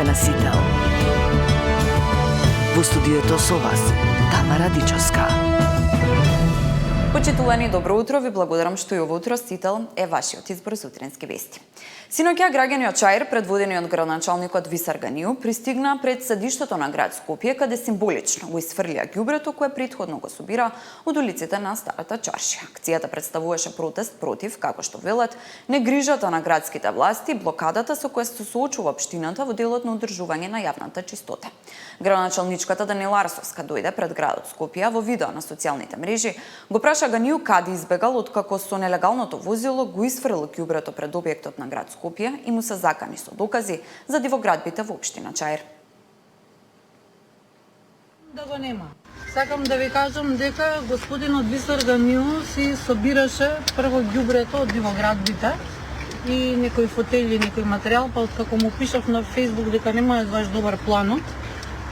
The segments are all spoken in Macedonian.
Новините на Сител. Во студиото со вас, Тамара Дичовска. Почитувани, добро утро, ви благодарам што и ово утро Сител е вашиот избор за утрински вести. Синоќа граѓани од Чаир, предводени од градоначалникот Висар Ганију, пристигна пред садиштето на град Скопје, каде символично го исфрлија ѓубрето кое претходно го собира од улиците на Старата чаршија. Акцијата представуваше протест против, како што велат, негрижата на градските власти, блокадата со која се соочува општината во делот на одржување на јавната чистота. Градоначалничката Данила Арсовска дојде пред градот Скопје во видео на социјалните мрежи, го праша Ганију каде избегал откако со нелегалното возило го исфрлил ѓубрето пред објектот на град Скопје и му се закани со докази за дивоградбите во општина Чаир. Да го нема. Сакам да ви кажам дека господинот Висар Ганију си собираше прво ѓубрето од дивоградбите и некои фотели, некој материјал, па откако му пишав на Facebook дека нема баш добар планот,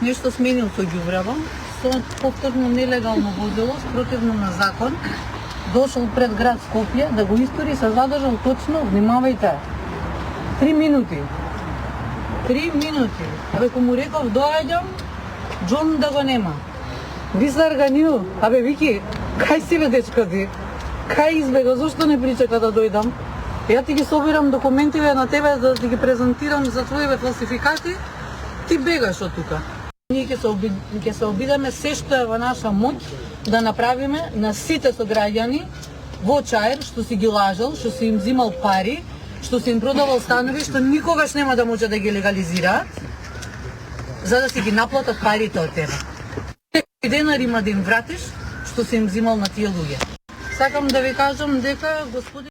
нешто сменил со ѓубрево, со повторно нелегално возило, спротивно на закон, дошол пред град Скопје да го истори, се задржал точно, внимавајте, 3 минути. 3 минути. Ако му реков доаѓам, Џон да го нема. Висар Ганију, вики, кај си бе дечка ти? Кај избега, зошто не причека да дојдам? Ја ти ги собирам документиве на тебе да ти ги презентирам за твоите фалсификати, ти бегаш од тука. Ние ќе се обидеме се што е во наша моќ да направиме на сите сограѓани во Чаир што си ги лажал, што си им взимал пари, што си им продавал станови, што никогаш нема да може да ги легализираат, за да си ги наплатат парите од тебе. Некој денар има да им вратиш, што си им взимал на тие луѓе. Сакам да ви кажам дека господин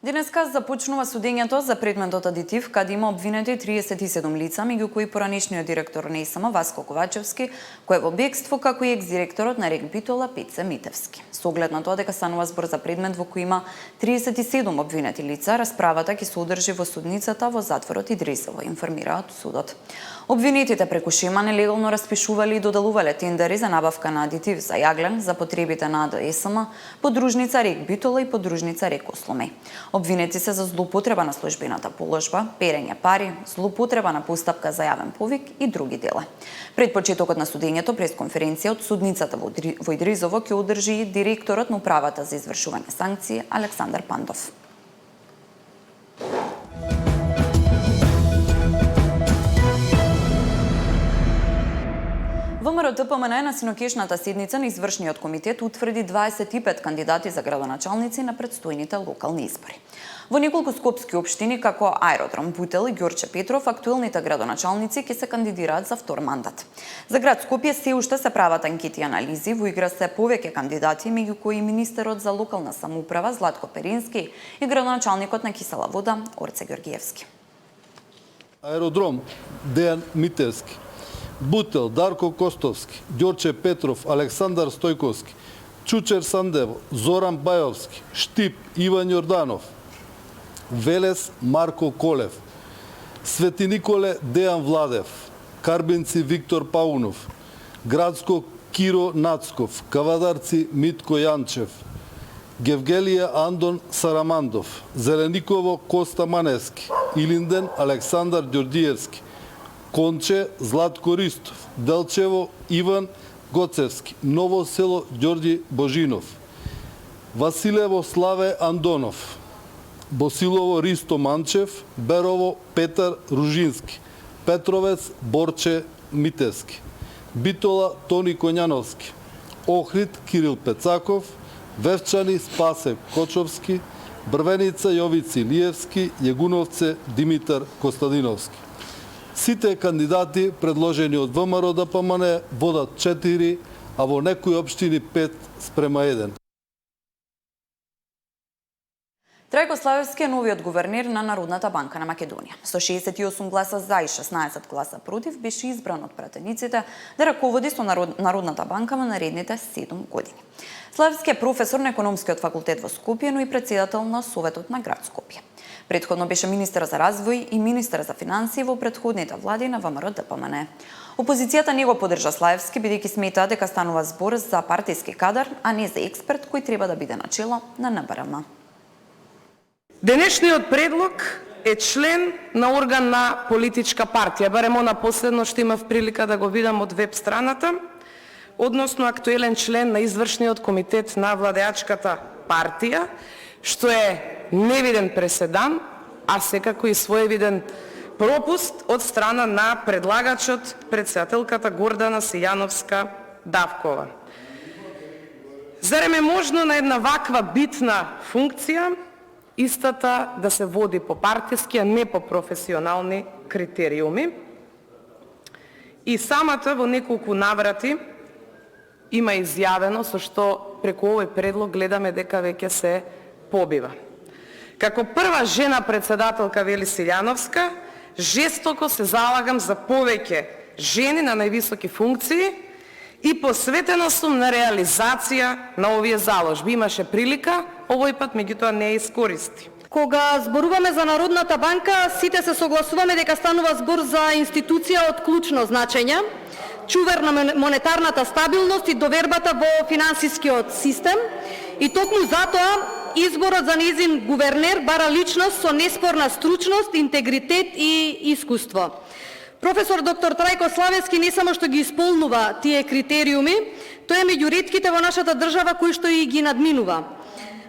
Денеска започнува судењето за предметот адитив, каде има обвинети 37 лица, меѓу кои поранешниот директор на ИСМ Васко Ковачевски, кој е во бегство, како и екс-директорот на РЕК Битола Петце Митевски. Со оглед на тоа дека станува збор за предмет во кој има 37 обвинети лица, расправата ќе се одржи во судницата во затворот Идрисово, информираат судот. Обвинетите преку шема нелегално распишувале и додалувале тендери за набавка на адитив за јаглен за потребите на АДСМ, подружница РЕК Битола и подружница РЕК Осломеј. Обвинети се за злоупотреба на службената положба, перење пари, злоупотреба на постапка за јавен повик и други дела. Пред почетокот на судењето, пресконференција од судницата во Идризово ќе одржи директорот на управата за извршување санкции Александар Пандов. ВМРО-ДПМН на синокешната седница на извршниот комитет утврди 25 кандидати за градоначалници на предстојните локални избори. Во неколку скопски општини како Аеродром Бутел и Ѓорче Петров, актуелните градоначалници ќе се кандидираат за втор мандат. За град Скопје се уште се прават анкети и анализи, во игра се повеќе кандидати, меѓу кои и министерот за локална самоуправа Златко Перински и градоначалникот на Кисела Вода Орце Ѓоргиевски. Аеродром Дејан Митевски, Бутел Дарко Костовски, Ѓорче Петров, Александар Стојковски, Чучер Сандево, Зоран Бајовски, Штип Иван Јорданов, Велес Марко Колев, Свети Николе Дејан Владев, Карбинци Виктор Паунов, Градско Киро Нацков, Кавадарци Митко Јанчев, Гевгелија Андон Сарамандов, Зелениково Коста Манески, Илинден Александар Ѓордиевски, Конче Златко Ристов, Делчево Иван Гоцевски, Ново село Ѓорѓи Божинов, Василево Славе Андонов, Босилово Ристо Манчев, Берово Петар Ружински, Петровец Борче Митевски, Битола Тони Коњановски, Охрид Кирил Пецаков, Вевчани Спасе Кочовски, Брвеница Јовици Лиевски, Јегуновце Димитар Костадиновски. Сите кандидати предложени од ВМРО-ДПМН водат 4, а во некои општини 5:1. Трајко Славевски е новиот гувернер на Народната банка на Македонија. Со 68 гласа за и 16 гласа против беше избран од пратениците да раководи со Народната банка во наредните 7 години. Славевски е професор на економскиот факултет во Скопје, но и претседател на Советот на град Скопје. Предходно беше министер за развој и министер за финансии во претходните влади на ВМРО-ДПМН. Опозицијата не го поддржа Славевски, бидејќи смета дека станува збор за партиски кадар, а не за експерт кој треба да биде на чело на НБРМ. Денешниот предлог е член на орган на политичка партија, барем она последно што имав прилика да го видам од веб страната, односно актуелен член на извршниот комитет на владеачката партија, што е невиден преседан, а секако и своевиден пропуст од страна на предлагачот, претседателката Гордана Сијановска-Давкова. Зарем е можно на една ваква битна функција истата да се води по партиски, а не по професионални критериуми? И самата во неколку наврати има изјавено, со што преку овој предлог гледаме дека веќе се побива. Како прва жена председателка, вели Сијановска, жестоко се залагам за повеќе жени на највисоки функции и посветена сум на реализација на овие заложби. Имаше прилика, овој пат меѓутоа не ја искористи. Кога зборуваме за Народната банка, сите се согласуваме дека станува збор за институција од клучно значење, чувар на монетарната стабилност и довербата во финансискиот систем, и токму затоа изборот за нејзин гувернер бара личност со неспорна стручност, интегритет и искуство. Професор доктор Трајко Славевски не само што ги исполнува тие критериуми, тој е меѓу ретките во нашата држава кој што и ги надминува.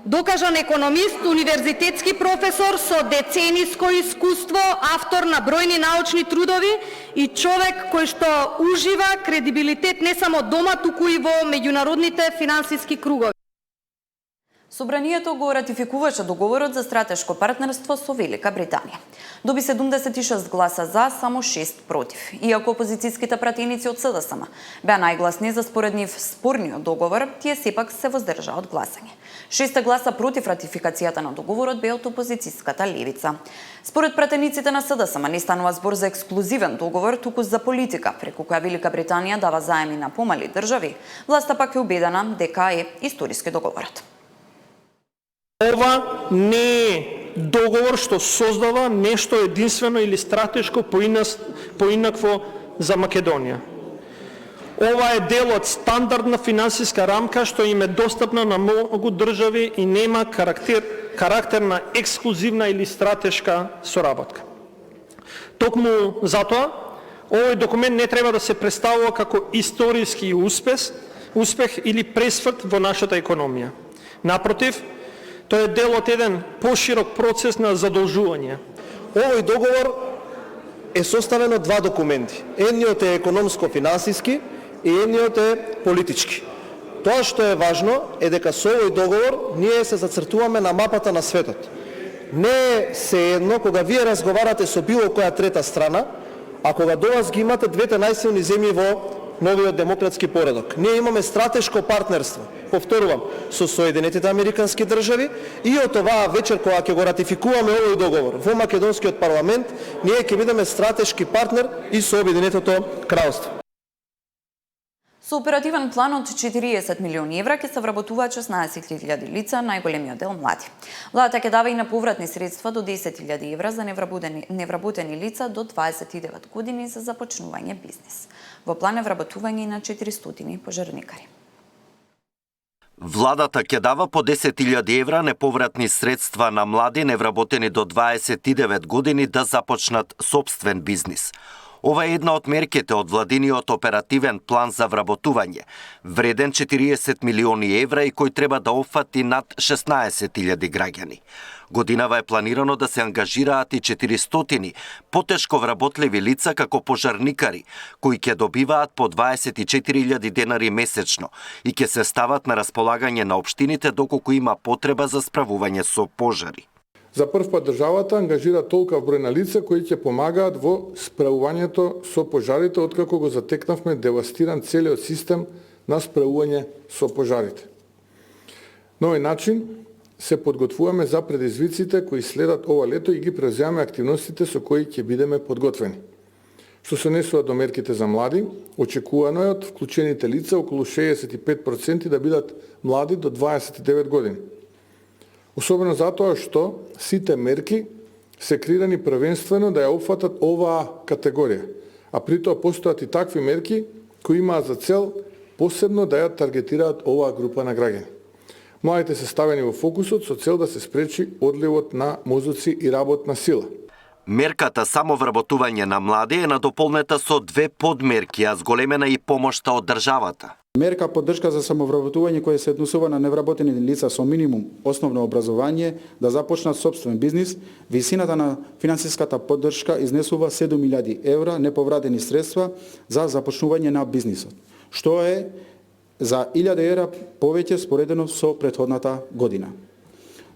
Докажан економист, универзитетски професор со децениско искуство, автор на бројни научни трудови и човек кој што ужива кредибилитет не само дома, туку и во меѓународните финансиски кругови. Собранието го ратификуваше договорот за стратешко партнерство со Велика Британија. Доби 76 гласа за, само 6 против. Иако опозицијските пратеници од СДСМ беа најгласни за според нив спорниот договор, тие сепак се воздржаа од гласање. 6 гласа против ратификацијата на договорот беа од опозицијската левица. Според пратениците на СДСМ не станува збор за ексклузивен договор, туку за политика, преку која Велика Британија дава заеми на помали држави. Власта пак е убедена дека е историски договорот. Ова не е договор што создава нешто единствено или стратешко поинакво за Македонија. Ова е дел од стандардна финансиска рамка што им е достапна на многу држави и нема карактер на ексклузивна или стратешка соработка. Токму затоа, овој документ не треба да се представува како историски успех или пресврт во нашата економија. Напротив, тој е дел од еден поширок процес на задолжување. Овој договор е составен од два документи. Едниот е економско-финансиски и едниот е политички. Тоа што е важно е дека со овој договор ние се зацртуваме на мапата на светот. Не е сеедно кога вие разговарате со било која трета страна, а кога до вас ги имате двете најсилни земји во новиот демократски поредок. Ние имаме стратешко партнерство, повторувам, со Соединетите Американски држави и од оваа вечер кога ќе го ратификуваме овој договор во македонскиот парламент, ние ќе бидеме стратешки партнер и со Обединетото кралство. Со оперативен план од 40 милиони евра ќе се вработуваат 16.000 лица, најголемиот дел млади. Владата ќе дава и неповратни средства до 10.000 евра за невработени лица до 29 години за започнување бизнис. Во план е вработување и на 400 пожарникари. Владата ќе дава по 10.000 евра неповратни средства на млади невработени до 29 години да започнат сопствен бизнис. Ова е една од мерките од владиниот оперативен план за вработување, вреден 40 милиони евра и кој треба да опфати над 16.000 граѓани. Годинава е планирано да се ангажираат и 400 потешко вработливи лица како пожарникари, кои ќе добиваат по 24.000 денари месечно и ќе се стават на располагање на општините доколку има потреба за справување со пожари. За прв пат државата ангажира толков број на лица кои ќе помагаат во справувањето со пожарите откако го затекнавме девастиран целиот систем на справување со пожарите. На овој начин се подготвуваме за предизвиците кои следат ова лето и ги превземаме активностите со кои ќе бидеме подготвени. Што се однесува до мерките за млади, очекувано е од вклучените лица околу 65% да бидат млади до 29 години. Особено затоа што сите мерки се креирани првенствено да ја опфатат оваа категорија, а при тоа постојат и такви мерки кои имаат за цел посебно да ја таргетираат оваа група на граѓани. Младите се ставени во фокусот со цел да се спречи одливот на мозоци и работна сила. Мерката самовработување на млади е надополнета со две подмерки, а зголемена и помошта од државата. Мерка поддршка за самовработување која се однесува на невработени лица со минимум основно образование да започнат собствен бизнис. Висината на финансиската поддршка изнесува 7.000 евра неповратени средства за започнување на бизнисот, што е за 1.000 евра повеќе споредено со претходната година.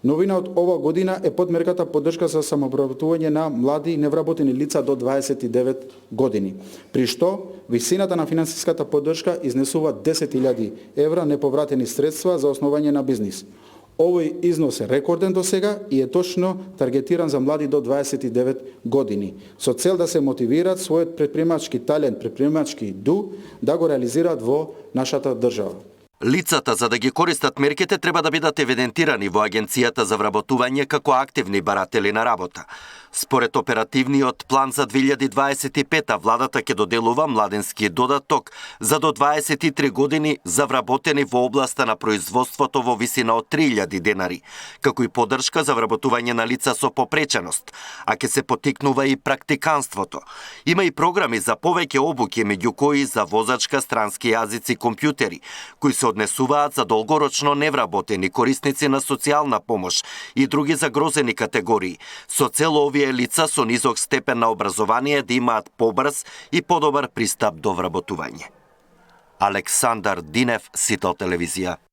Новина од ова година е подмерката поддршка за самовработување на млади невработени лица до 29 години, при што висината на финансиската поддршка изнесува 10.000 евра неповратени средства за основање на бизнис. Овој износ е рекорден до сега и е точно таргетиран за млади до 29 години, со цел да се мотивираат својот предприемачки талент, предприемачки дух да го реализираат во нашата држава. Лицата за да ги користат мерките треба да бидат евидентирани во Агенцијата за вработување како активни баратели на работа. Според оперативниот план за 2025 владата ќе доделува младенски додаток за до 23 години за вработени во областа на производството во висина од 3.000 денари, како и поддршка за вработување на лица со попреченост, а ќе се поттикнува и практиканството. Има и програми за повеќе обуки, меѓу кои за возачка, странски јазици, компјутери, кои се однесуваат за долгорочно невработени корисници на социјална помош и други загрозени категории, со цел овие лица со низок степен на образование да имаат побрз и подобар пристап до вработување. Александар Динев, Сител телевизија.